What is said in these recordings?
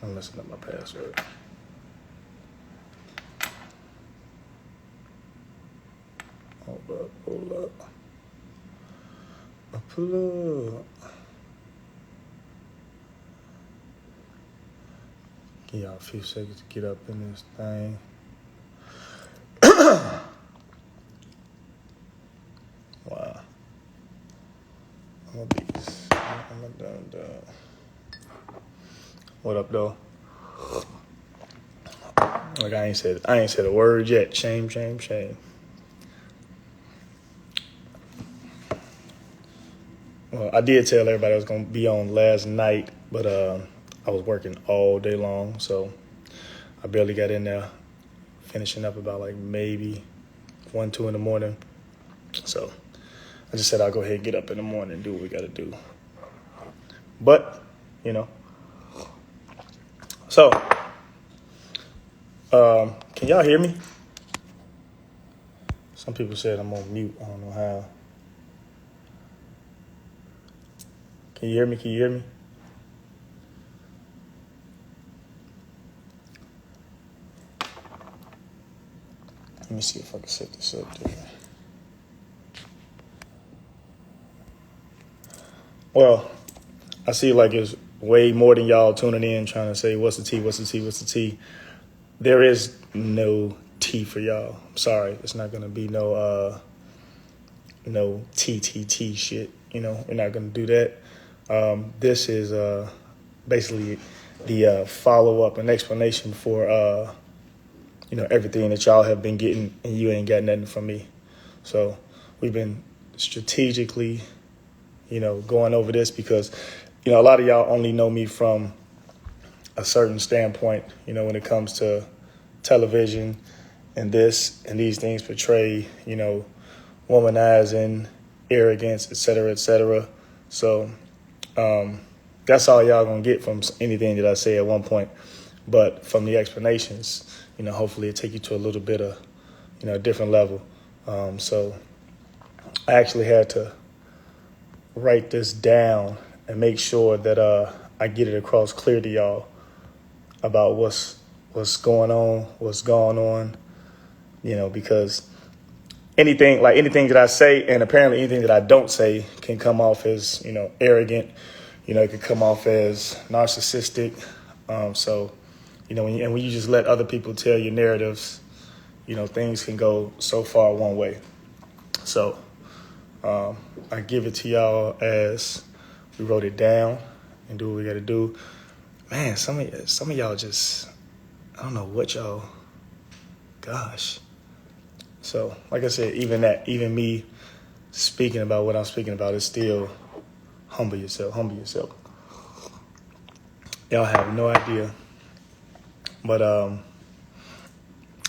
I'm messing up my password. Hold up. Pull up. Give y'all a few seconds to get up in this thing. Wow. I'm done. What up, though? Like I ain't said a word yet. Shame. Well, I did tell everybody I was gonna be on last night, but I was working all day long, so I barely got in there. Finishing up about like maybe 1, 2 in the morning. So I just said I'll go ahead and get up in the morning and do what we gotta do. But, so can y'all hear me? Some people said I'm on mute. I don't know how. Can you hear me? Let me see if I can set this up different. Well, I see like it's way more than y'all tuning in trying to say, what's the tea? There is no tea for y'all. I'm sorry. It's not going to be no TTT shit. We're not going to do that. This is basically the follow-up and explanation for, everything that y'all have been getting, and you ain't got nothing from me. So we've been strategically, going over this because, a lot of y'all only know me from a certain standpoint, when it comes to television and this and these things portray, womanizing, arrogance, et cetera. So that's all y'all gonna get from anything that I say at one point. But from the explanations, hopefully it take you to a little bit of, a different level. So I actually had to write this down and make sure that I get it across clear to y'all about what's going on, because anything that I say and apparently anything that I don't say can come off as, arrogant, it could come off as narcissistic. So, when you just let other people tell your narratives, things can go so far one way. So I give it to y'all as we wrote it down and do what we got to do. Man, some of y'all just, I don't know what y'all, gosh. So, like I said, even me speaking about what I'm speaking about is still humble yourself. Y'all have no idea. But,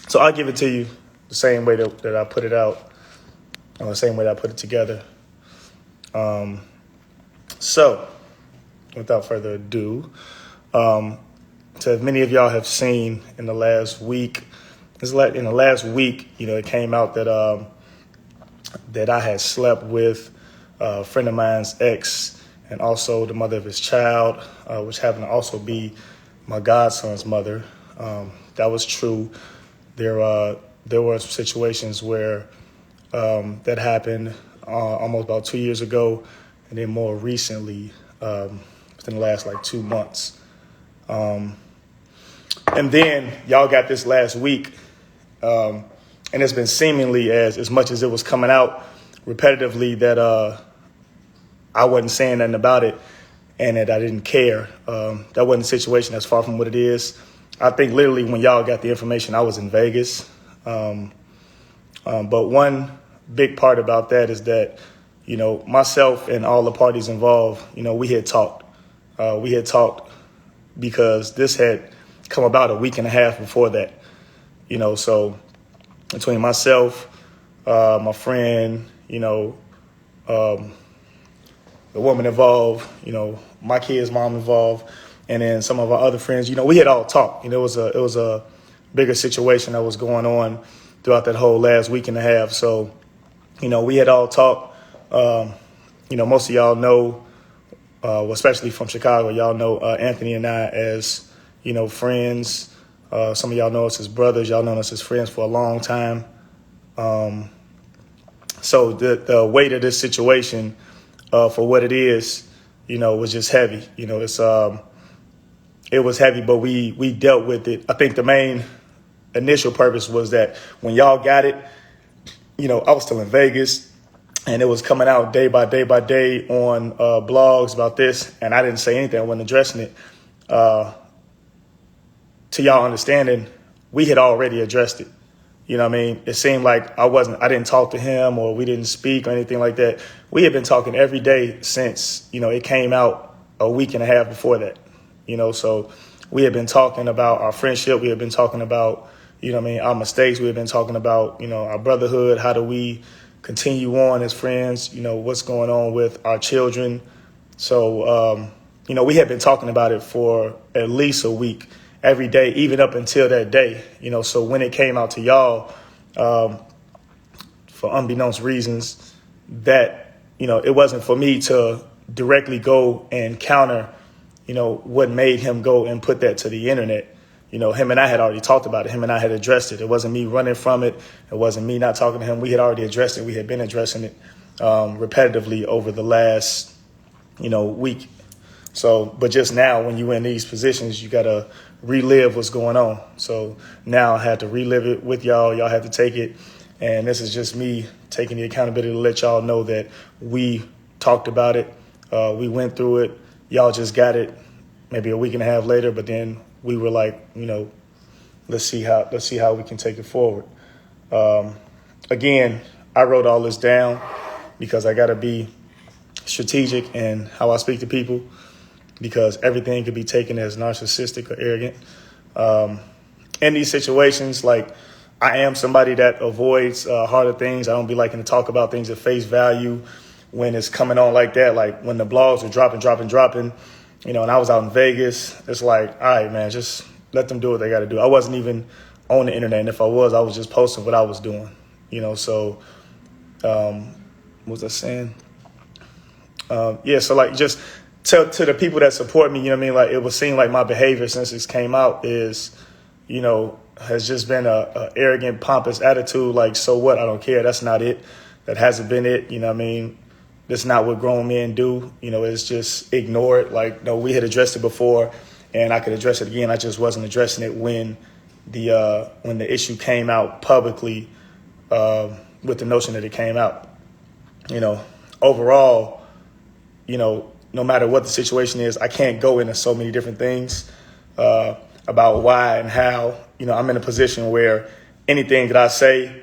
so I'll give it to you the same way that I put it out, or the same way that I put it together. So, without further ado, so as many of y'all have seen in the last week, it came out that that I had slept with a friend of mine's ex and also the mother of his child, which happened to also be my godson's mother. That was true. There were situations where that happened almost about 2 years ago, and then more recently, within the last 2 months. And then y'all got this last week, and it's been seemingly as much as it was coming out repetitively that I wasn't saying nothing about it and that I didn't care. That wasn't the situation. That's far from what it is. I think literally when y'all got the information, I was in Vegas. But one big part about that is that, myself and all the parties involved, we had talked. Because this had come about a week and a half before that, so between myself, my friend, the woman involved, my kid's mom involved, and then some of our other friends, we had all talked. It was a bigger situation that was going on throughout that whole last week and a half. So, we had all talked. Most of y'all know, especially from Chicago, y'all know Anthony and I as, friends. Some of y'all know us as brothers. Y'all know us as friends for a long time. So the weight of this situation, for what it is, was just heavy. It was heavy, but we dealt with it. I think the main initial purpose was that when y'all got it, I was still in Vegas, and it was coming out day by day by day on blogs about this, and I didn't say anything. I wasn't addressing it. To y'all understanding, we had already addressed it. It seemed like I didn't talk to him, or we didn't speak or anything like that. We had been talking every day since, it came out a week and a half before that, so we had been talking about our friendship. We had been talking about, our mistakes. We had been talking about, our brotherhood. How do we continue on as friends? What's going on with our children? So, we had been talking about it for at least a week, every day, even up until that day, so when it came out to y'all, for unbeknownst reasons, that, it wasn't for me to directly go and counter, what made him go and put that to the internet. Him and I had already talked about it. Him and I had addressed it. It wasn't me running from it. It wasn't me not talking to him. We had already addressed it. We had been addressing it repetitively over the last, week. So, but just now, when you're in these positions, you got to relive what's going on. So now I had to relive it with y'all. Y'all had to take it. And this is just me taking the accountability to let y'all know that we talked about it. We went through it. Y'all just got it maybe a week and a half later. But then we were like, let's see how we can take it forward. Again, I wrote all this down because I got to be strategic in how I speak to people, because everything could be taken as narcissistic or arrogant. In these situations, like, I am somebody that avoids harder things. I don't be liking to talk about things at face value when it's coming on like that. Like when the blogs are dropping, and I was out in Vegas, it's like, all right, man, just let them do what they got to do. I wasn't even on the internet. And if I was just posting what I was doing, so what was I saying? So like just to the people that support me, like it would seem like my behavior since this came out is, has just been a arrogant, pompous attitude. Like, so what? I don't care. That's not it. That hasn't been it. That's not what grown men do. It's just ignore it. Like, no, we had addressed it before and I could address it again. I just wasn't addressing it when the issue came out publicly, with the notion that it came out. Overall, no matter what the situation is, I can't go into so many different things about why and how. I'm in a position where anything that I say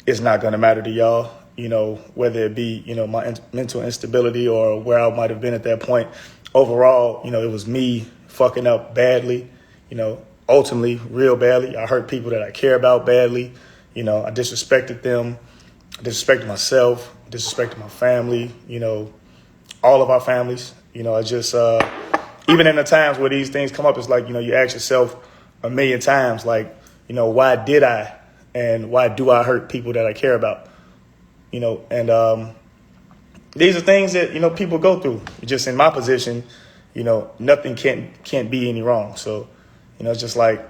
is not going to matter to y'all, whether it be, my mental instability or where I might have been at that point. Overall, it was me fucking up badly, ultimately real badly. I hurt people that I care about badly. I disrespected them, I disrespected myself, disrespected my family, all of our families. I just, even in the times where these things come up, it's like, you ask yourself a million times, like, why did I, and why do I hurt people that I care about? And these are things that, people go through. Just in my position, nothing can't be any wrong. So, it's just like,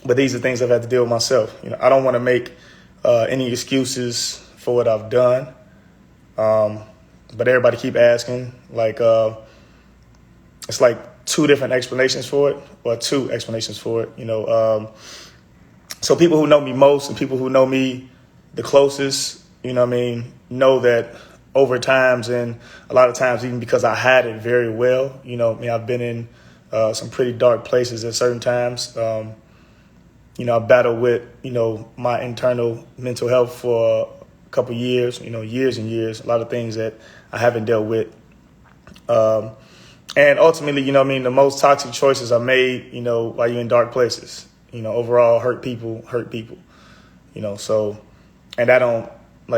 but these are things I've had to deal with myself. I don't want to make any excuses for what I've done. But everybody keep asking, like, it's like two explanations for it. So people who know me most and people who know me the closest, know that over times, and a lot of times even because I hide it very well, I've been in some pretty dark places at certain times. I battled with, my internal mental health for a couple years, years and years, a lot of things that I haven't dealt with. And ultimately, the most toxic choices are made, while you're in dark places. Overall, hurt people. So, and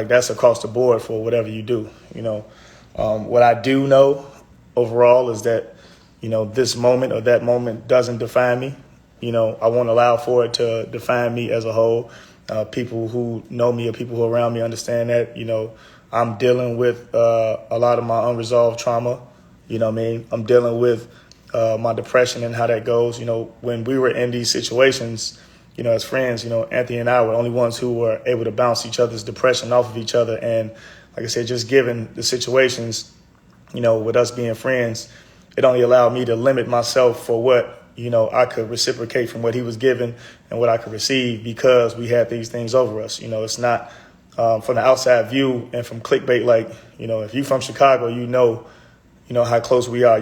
that's across the board for whatever you do. What I do know overall is that, this moment or that moment doesn't define me. I won't allow for it to define me as a whole. People who know me or people who are around me understand that, I'm dealing with a lot of my unresolved trauma. I'm dealing with my depression and how that goes. When we were in these situations, as friends, Anthony and I were the only ones who were able to bounce each other's depression off of each other. And like I said, just given the situations, with us being friends, it only allowed me to limit myself for what, I could reciprocate from what he was given and what I could receive, because we had these things over us. It's not from the outside view and from clickbait. Like, if you're from Chicago, you know how close we are,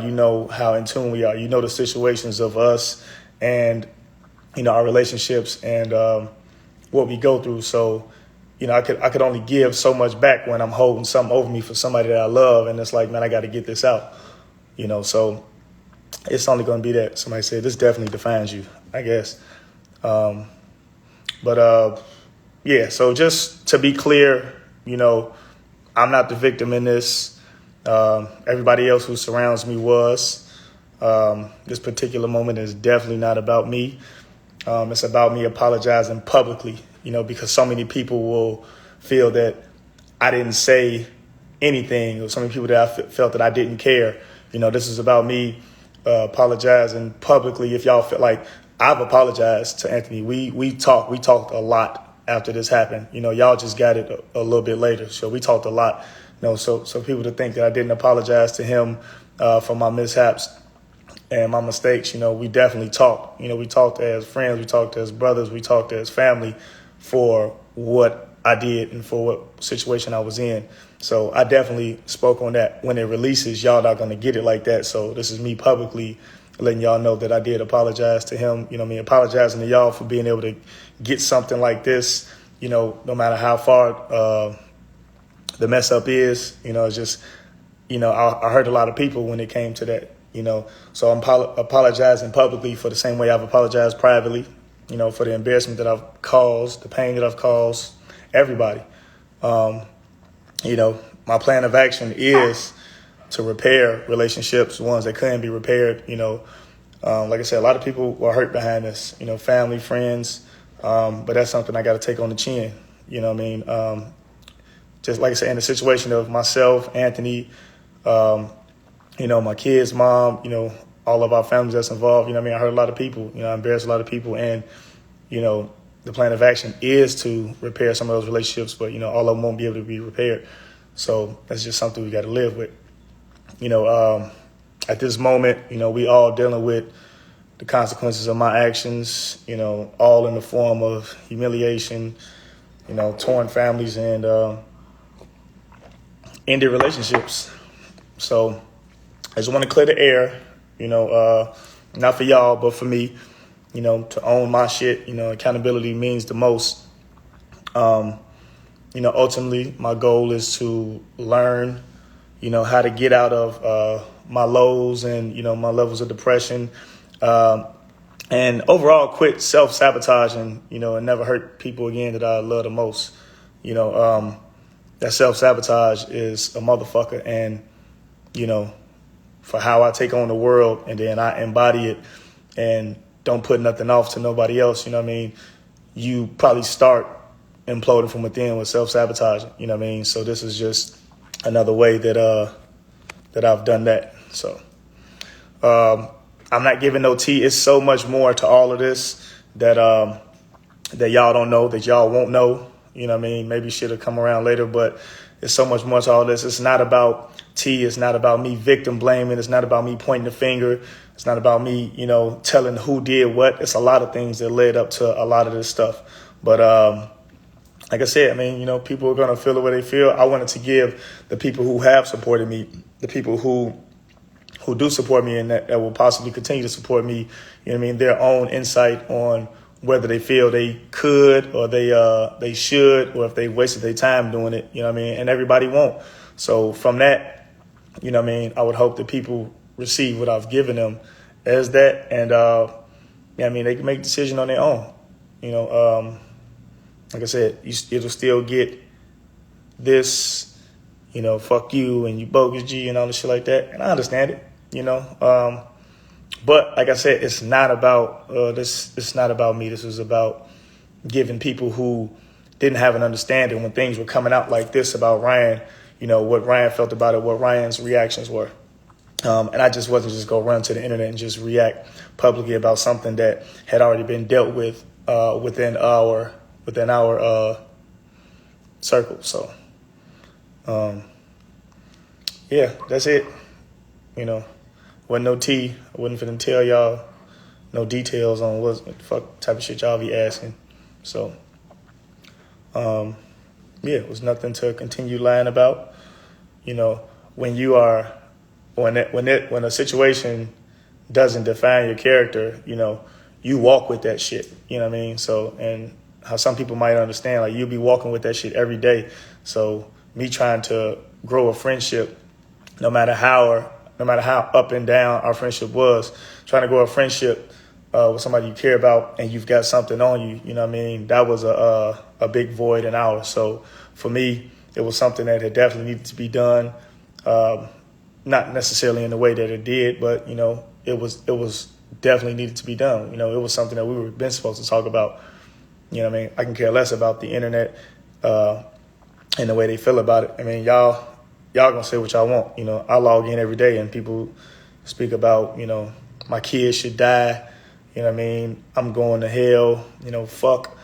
how in tune we are, the situations of us and, our relationships and what we go through. So, I could only give so much back when I'm holding something over me for somebody that I love. And it's like, man, I got to get this out, so it's only going to be that. Somebody said, this definitely defines you, I guess. Yeah, so just to be clear, I'm not the victim in this. Everybody else who surrounds me was. This particular moment is definitely not about me. It's about me apologizing publicly, because so many people will feel that I didn't say anything, or so many people that I felt that I didn't care. This is about me apologizing publicly. If y'all feel like I've apologized to Anthony, we talked a lot after this happened. Y'all just got it a little bit later. So we talked a lot. So people to think that I didn't apologize to him for my mishaps and my mistakes, we definitely talked. We talked as friends, we talked as brothers, we talked as family for what I did and for what situation I was in. So I definitely spoke on that. When it releases, y'all not going to get it like that. So this is me publicly letting y'all know that I did apologize to him. Apologizing to y'all for being able to get something like this, no matter how far the mess up is, it's just, I hurt a lot of people when it came to that, so I'm apologizing publicly for the same way I've apologized privately, for the embarrassment that I've caused, the pain that I've caused everybody. My plan of action is to repair relationships, ones that couldn't be repaired. Like I said, a lot of people were hurt behind this, family, friends, but that's something I got to take on the chin. Just like I said, in the situation of myself, Anthony, my kids' mom, all of our families that's involved, I hurt a lot of people, I embarrassed a lot of people. And, the plan of action is to repair some of those relationships, but, all of them won't be able to be repaired. So that's just something we got to live with. At this moment, we all dealing with the consequences of my actions, all in the form of humiliation, torn families and ended relationships. So I just want to clear the air, not for y'all, but for me, to own my shit. Accountability means the most. Ultimately, my goal is to learn, how to get out of my lows and, my levels of depression, and overall quit self-sabotaging, and never hurt people again that I love the most. That self-sabotage is a motherfucker. And, for how I take on the world and then I embody it and don't put nothing off to nobody else, you probably start imploding from within with self-sabotaging, So this is just another way that I've done that. So I'm not giving no tea. It's so much more to all of this that y'all don't know, that y'all won't know. Maybe shit will come around later, but it's so much more to all this. It's not about tea. It's not about me victim blaming. It's not about me pointing the finger. It's not about me, telling who did what. It's a lot of things that led up to a lot of this stuff. But like I said, people are going to feel the way they feel. I wanted to give the people who have supported me, the people who do support me and that will possibly continue to support me, their own insight on whether they feel they could or they should, or if they wasted their time doing it, and everybody won't. So from that, I would hope that people receive what I've given them as that. And, they can make a decision on their own. Like I said, it'll still get this, fuck you and you bogus G and all this shit like that. And I understand it, but like I said, it's not about this. It's not about me. This is about giving people who didn't have an understanding when things were coming out like this about Ryan, what Ryan felt about it, what Ryan's reactions were. And I just wasn't just go run to the internet and just react publicly about something that had already been dealt with within our circle. So, yeah, that's it. You know, wasn't no tea. I wasn't finna tell y'all no details on what the fuck type of shit y'all be asking. So, yeah, it was nothing to continue lying about. You know, when a situation doesn't define your character, you know, you walk with that shit. You know what I mean? So, and how some people might understand, like, you'll be walking with that shit every day. So me trying to grow a friendship, no matter how up and down our friendship was, trying to grow a friendship with somebody you care about and you've got something on you, you know what I mean? That was a big void in ours. So for me, it was something that had definitely needed to be done. Not necessarily in the way that it did, but, you know, it was definitely needed to be done. You know, it was something that we were been supposed to talk about. You know what I mean? I can care less about the internet and the way they feel about it. I mean, y'all gonna say what y'all want. You know, I log in every day and people speak about, you know, my kids should die. You know what I mean? I'm going to hell. You know, fuck.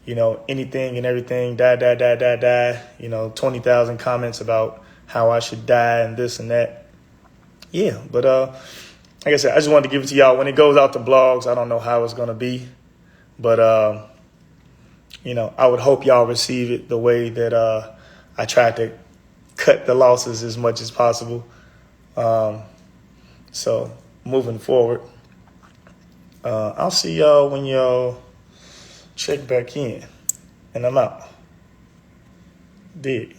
You know, anything and everything. Die. You know, 20,000 comments about how I should die and this and that. Yeah, but like I said, I just wanted to give it to y'all. When it goes out to blogs, I don't know how it's gonna be, but you know, I would hope y'all receive it the way that I tried to cut the losses as much as possible. So moving forward, I'll see y'all when y'all check back in, and I'm out. Dig.